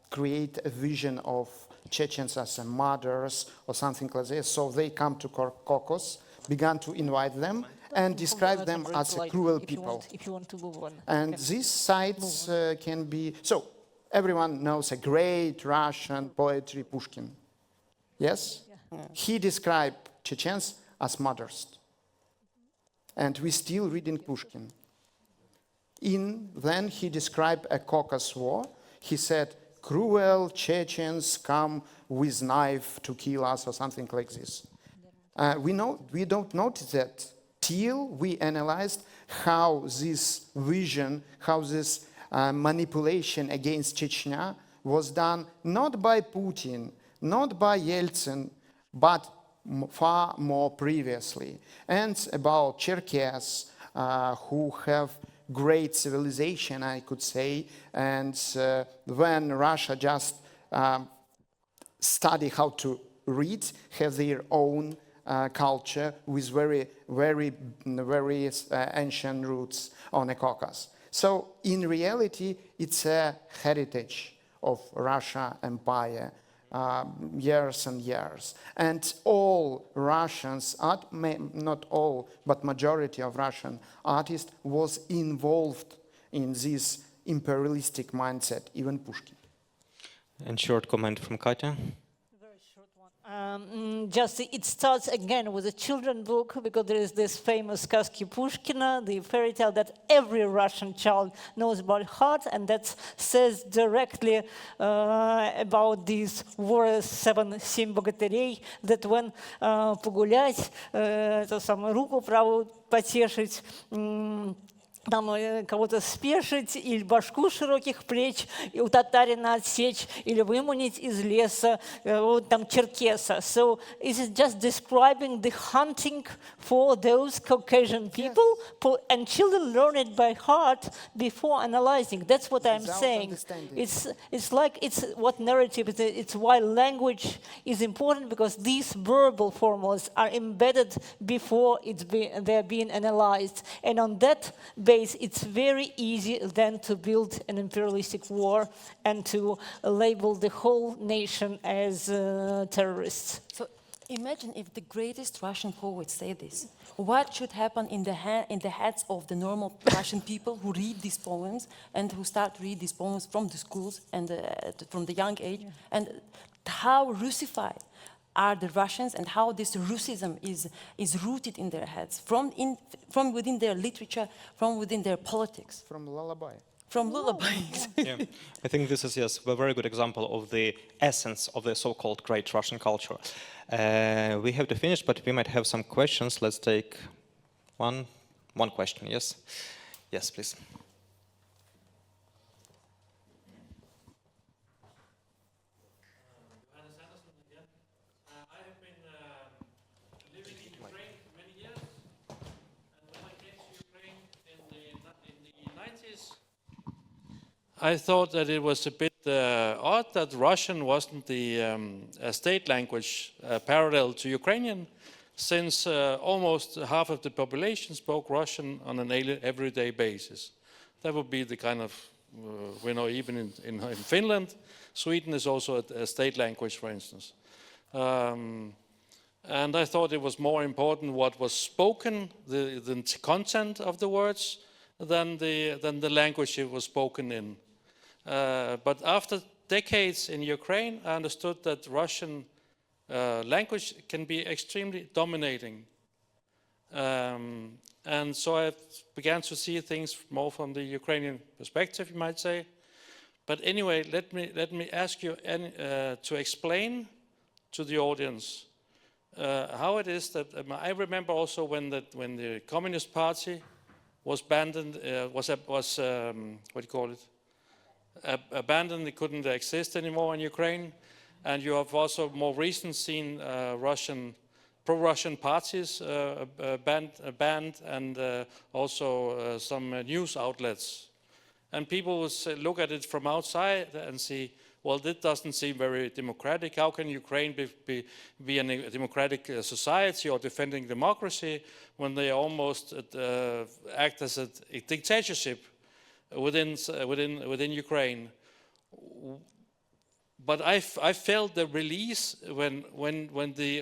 create a vision of Chechens as mothers or something like this. So they come to Caucasus, began to invite them, and describe them as cruel people. If you want to move on. And these sites can be... So everyone knows a great Russian poetry, Pushkin. Yes? Yeah. He described Chechens as mothers. And we still reading Pushkin. Then he described a Caucasus war. He said, cruel Chechens come with knife to kill us, or something like this. We don't notice that till we analyzed how this vision, how this manipulation against Chechnya was done not by Putin, not by Yeltsin, but far more previously. And about Cherkess, who have great civilization, I could say, and when Russia just study how to read, have their own culture with very ancient roots on the Caucasus. So in reality, it's a heritage of Russia Empire, years and years. And all Russians, not all, but majority of Russian artists was involved in this imperialistic mindset, even Pushkin. And short comment from Katya. Just it starts again with a children's book, because there is this famous Сказки Pushkina, the fairy tale that every Russian child knows by heart, and that says directly about these warriors, семь богатырей, that when погулять, то самое, руку правую потешить, там кого-то спешить, или башку широких плеч, и у татарина отсечь, или выманить из леса, вот там черкеса. So it is just describing the hunting for those Caucasian people, and children learn it by heart before analyzing. That's what I'm saying. It's like, it's what narrative is. It's why language is important, because these verbal formulas are embedded before they're being analyzed, and on that it's very easy then to build an imperialistic war and to label the whole nation as terrorists. So imagine if the greatest Russian poets say this. What should happen in the heads of the normal Russian people who read these poems and who start to read these poems from the schools and from the young age, and how Russified are the Russians, and how this Russism is rooted in their heads, from within their literature, from within their politics. From lullaby. From lullabies. Yeah, I think this is, yes, a very good example of the essence of the so-called great Russian culture. We have to finish, but we might have some questions. Let's take one question, yes? Yes, please. I thought that it was a bit odd that Russian wasn't the state language parallel to Ukrainian, since almost half of the population spoke Russian on an everyday basis. That would be the kind of, we know even in Finland, Sweden is also a state language, for instance. And I thought it was more important what was spoken, the content of the words, than the language it was spoken in. But after decades in Ukraine, I understood that Russian language can be extremely dominating. And so I began to see things more from the Ukrainian perspective, you might say. But anyway, let me ask you to explain to the audience how it is that I remember also when the Communist Party was abandoned, abandoned, it couldn't exist anymore in Ukraine, and you have also more recently seen pro-Russian parties banned, and also some news outlets. And people will look at it from outside and see, well, this doesn't seem very democratic. How can Ukraine be a democratic society or defending democracy when they almost act as a dictatorship within Ukraine? But I felt the release when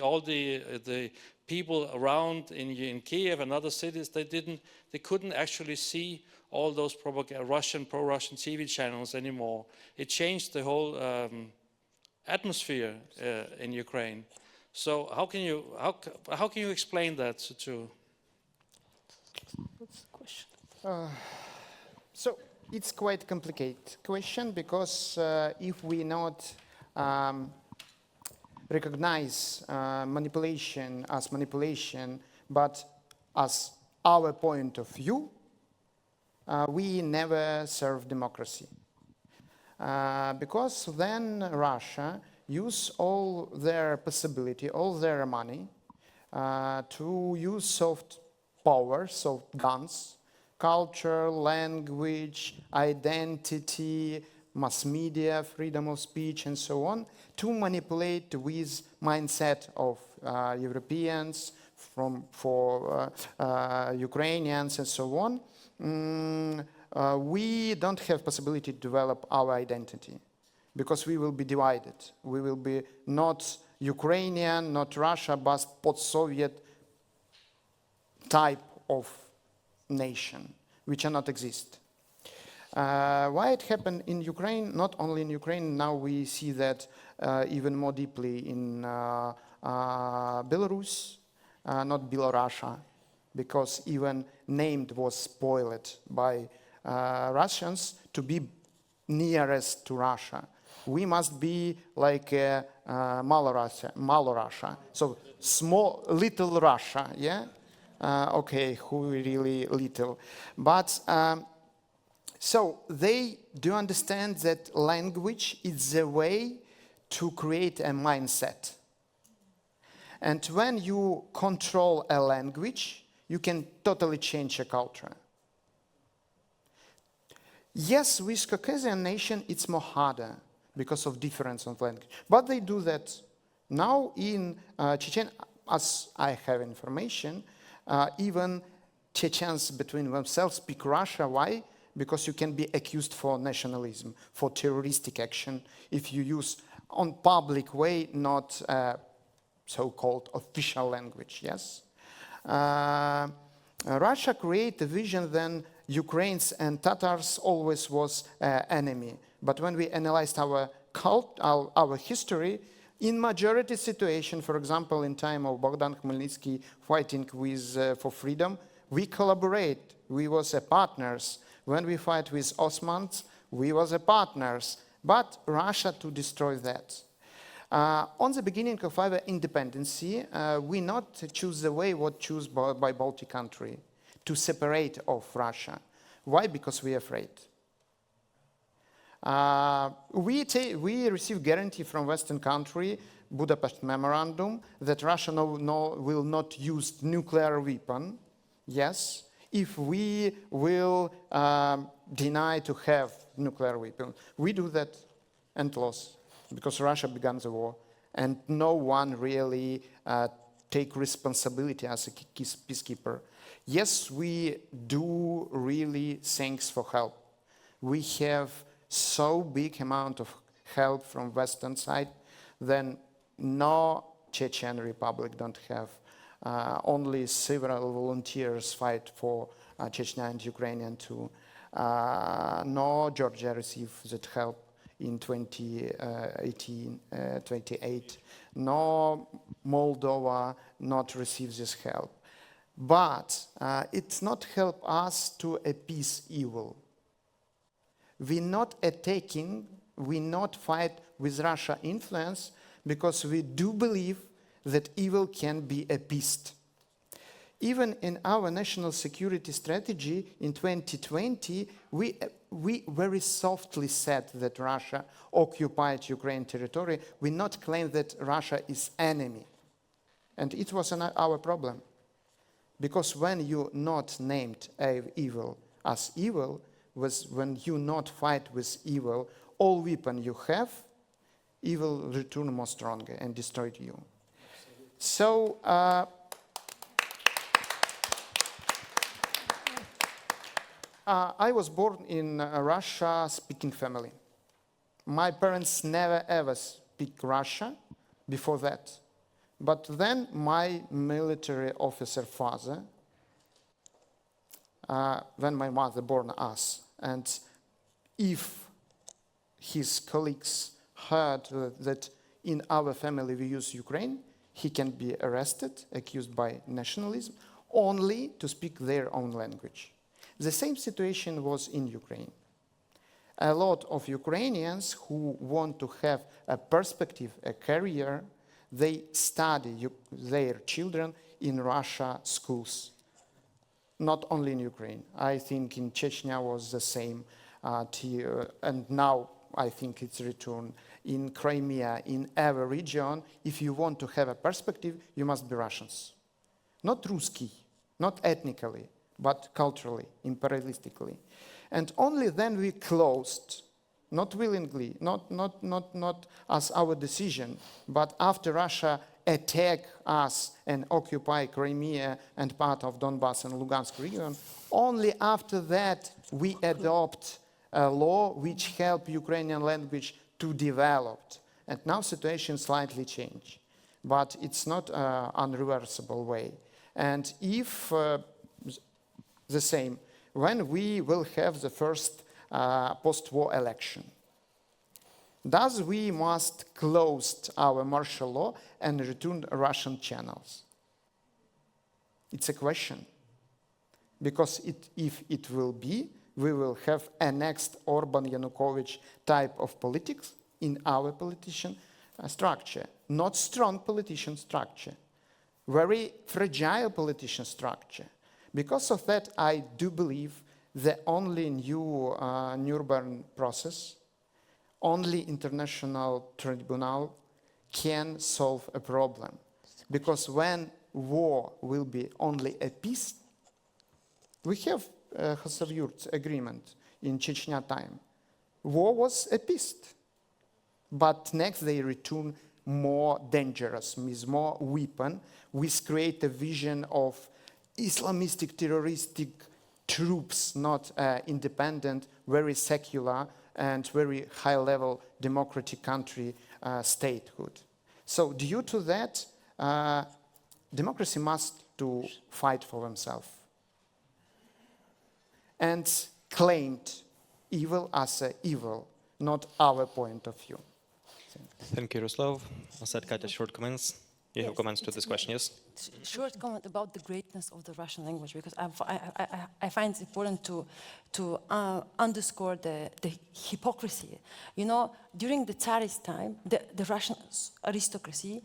all the people around in Kiev and other cities, they couldn't actually see all those pro-Russian TV channels anymore. It changed the whole atmosphere in Ukraine. So how can you explain that to? What's the question? So it's quite a complicated question, because if we not recognize manipulation as manipulation, but as our point of view, we never serve democracy. Because then Russia use all their possibility, all their money to use soft power, soft guns, culture, language, identity, mass media, freedom of speech, and so on, to manipulate with mindset of Europeans, for Ukrainians, and so on. We don't have possibility to develop our identity, because we will be divided. We will be not Ukrainian, not Russia, but post-Soviet type of nation, which cannot exist. Why it happened in Ukraine? Not only in Ukraine, now we see that even more deeply in Belarus, not Belarusia, because even named was spoiled by Russians to be nearest to Russia. We must be like Malorussia, so small, little Russia, yeah? Okay, who really little. But so they do understand that language is the way to create a mindset. And when you control a language, you can totally change a culture. Yes, with Caucasian nation, it's more harder because of difference of language. But they do that. Now in Chechen, as I have information, even Chechens between themselves speak Russia. Why? Because you can be accused for nationalism, for terroristic action, if you use on public way, not so-called official language, yes? Russia created a vision then Ukrainians and Tatars always was enemy. But when we analyzed our history, in majority situation, for example, in time of Bogdan Khmelnytsky fighting with for freedom, we collaborate. We was partners. When we fight with Ottomans, we was partners. But Russia to destroy that. On the beginning of our independence, we not choose the way what choose by Baltic country to separate of Russia. Why? Because we are afraid. We receive guarantee from Western country, Budapest Memorandum, that Russia will not use nuclear weapon. Yes, if we will deny to have nuclear weapon. We do that and lost, because Russia began the war, and no one really take responsibility as a peacekeeper. Yes, we do really thanks for help. We have so big amount of help from Western side, then no Chechen Republic don't have Only several volunteers fight for Chechnya and Ukrainian too. No, Georgia received that help in 2028. No, Moldova not receive this help. But it's not help us to appease evil. We're not attacking, we not fight with Russia influence because we do believe that evil can be appeased. Even in our national security strategy in 2020, we very softly said that Russia occupied Ukraine territory. We not claim that Russia is enemy. And it was our problem. Because when you not named evil as evil, was when you not fight with evil, all weapon you have, evil return more stronger and destroy you. So, I was born in a Russia-speaking family. My parents never ever speak Russia before that. But then my military officer father, when my mother born us, and if his colleagues heard that in our family we use Ukraine, he can be arrested, accused by nationalism, only to speak their own language. The same situation was in Ukraine. A lot of Ukrainians who want to have a perspective, a career, they study their children in Russia schools. Not only in Ukraine. I think in Chechnya was the same, and now I think it's returned. In Crimea, in every region, if you want to have a perspective, you must be Russians. Not Ruski, not ethnically, but culturally, imperialistically. And only then we closed, not willingly, not as our decision, but after Russia attacked us and occupy Crimea and part of Donbass and Lugansk region, only after that we adopt a law which help Ukrainian language to develop. And now situation slightly changed, but it's not an unreversible way. And if the same, when we will have the first post-war election, does we must close our martial law and return Russian channels? It's a question. Because if it will be, we will have a next Orban-Yanukovych type of politics in our politician structure. Not strong politician structure. Very fragile politician structure. Because of that, I do believe the only new Nuremberg process, only international tribunal can solve a problem. Because when war will be only a peace, we have Aset Sabb agreement in Chechnya time. War was a peace. But next they return more dangerous, with more weapon, which create a vision of Islamistic terroristic troops, not independent, very secular and very high-level democratic country statehood. So due to that, democracy must to fight for themselves. And claimed evil as a evil, not our point of view. Thank you, Yaroslav. Aset, Katia, short comments. You have comments to this question, yes? Short comment about the greatness of the Russian language, because I find it important to underscore the hypocrisy. You know, during the Tsarist time, the Russian aristocracy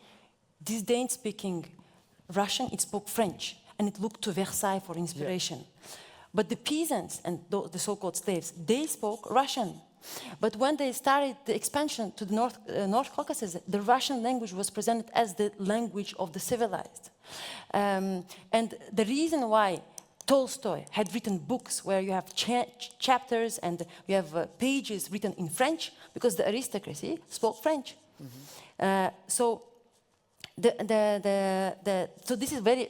disdained speaking Russian, it spoke French, and it looked to Versailles for inspiration. Yeah. But the peasants and the so-called slaves, they spoke Russian. But when they started the expansion to the North Caucasus, the Russian language was presented as the language of the civilized. And the reason why Tolstoy had written books where you have chapters and you have pages written in French, because the aristocracy spoke French. Mm-hmm. So this is very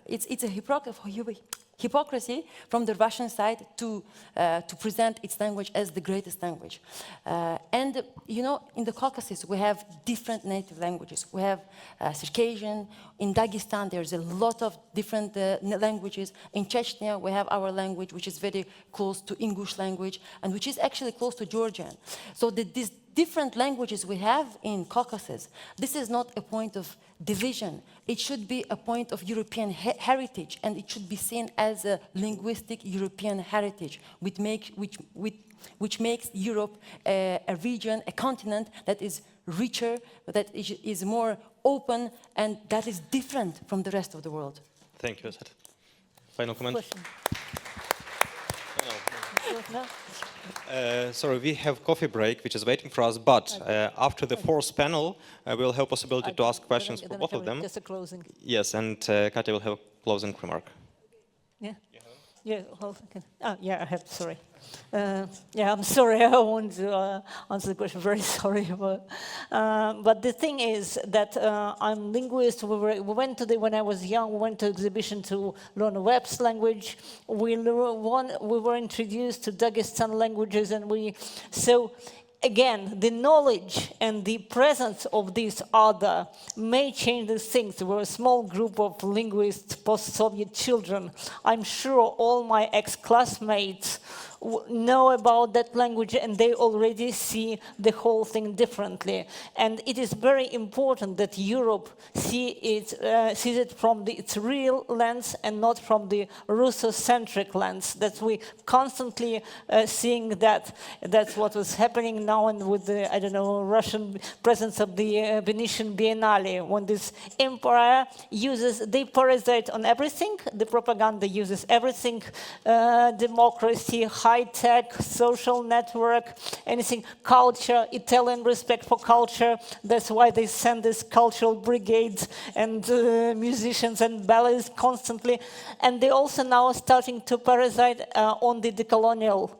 it's a hypocrisy. hypocrisy from the Russian side to present its language as the greatest language. And you know, in the Caucasus we have different native languages. We have Circassian. In Dagestan there's a lot of different languages. In Chechnya we have our language, which is very close to English language and which is actually close to Georgian. So these different languages we have in Caucasus, this is not a point of division. It should be a point of European heritage, and it should be seen as a linguistic European heritage, which makes Europe a region, a continent that is richer, that is more open, and that is different from the rest of the world. Thank you, Aset. Final comment? No? Sorry, we have coffee break, which is waiting for us, but after the fourth panel, we'll have possibility to ask questions for both of them. Just a closing. Yes, and Katia will have a closing remark. Yeah? Yeah, hold on. Oh, yeah, I have, sorry. Yeah, I'm sorry, I want to answer the question, very sorry. But the thing is that I'm a linguist. We went to when I was young, we went to exhibition to learn Web's language. We were introduced to Dagestan languages, and so again, the knowledge and the presence of this other may change the things. We're a small group of linguists, post-Soviet children. I'm sure all my ex-classmates know about that language, and they already see the whole thing differently. And it is very important that Europe sees it from its real lens and not from the Russocentric lens. That we constantly seeing that. That's what was happening now, and with the, I don't know, Russian presence of the Venetian Biennale, when this empire they parasite on everything. The propaganda uses everything, democracy, high-tech, social network, anything, culture, Italian respect for culture. That's why they send these cultural brigades and musicians and ballets constantly. And they also now are starting to parasite on the decolonial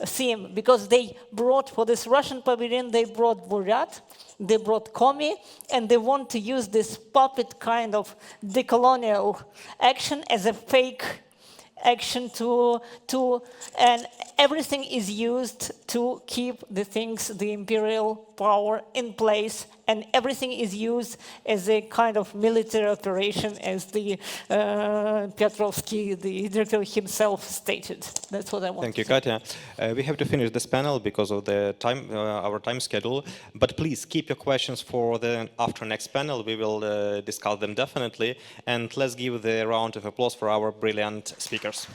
theme, because they brought, for this Russian pavilion, they brought Buryat, they brought Komi, and they want to use this puppet kind of decolonial action as a fake action and everything is used to keep the things, the imperial power in place, and everything is used as a kind of military operation, as the Petrovsky, the director himself, stated. That's what I want. Thank you, Katia. We have to finish this panel because of the time, our time schedule. But please keep your questions for the after next panel. We will discuss them definitely. And let's give the round of applause for our brilliant speakers.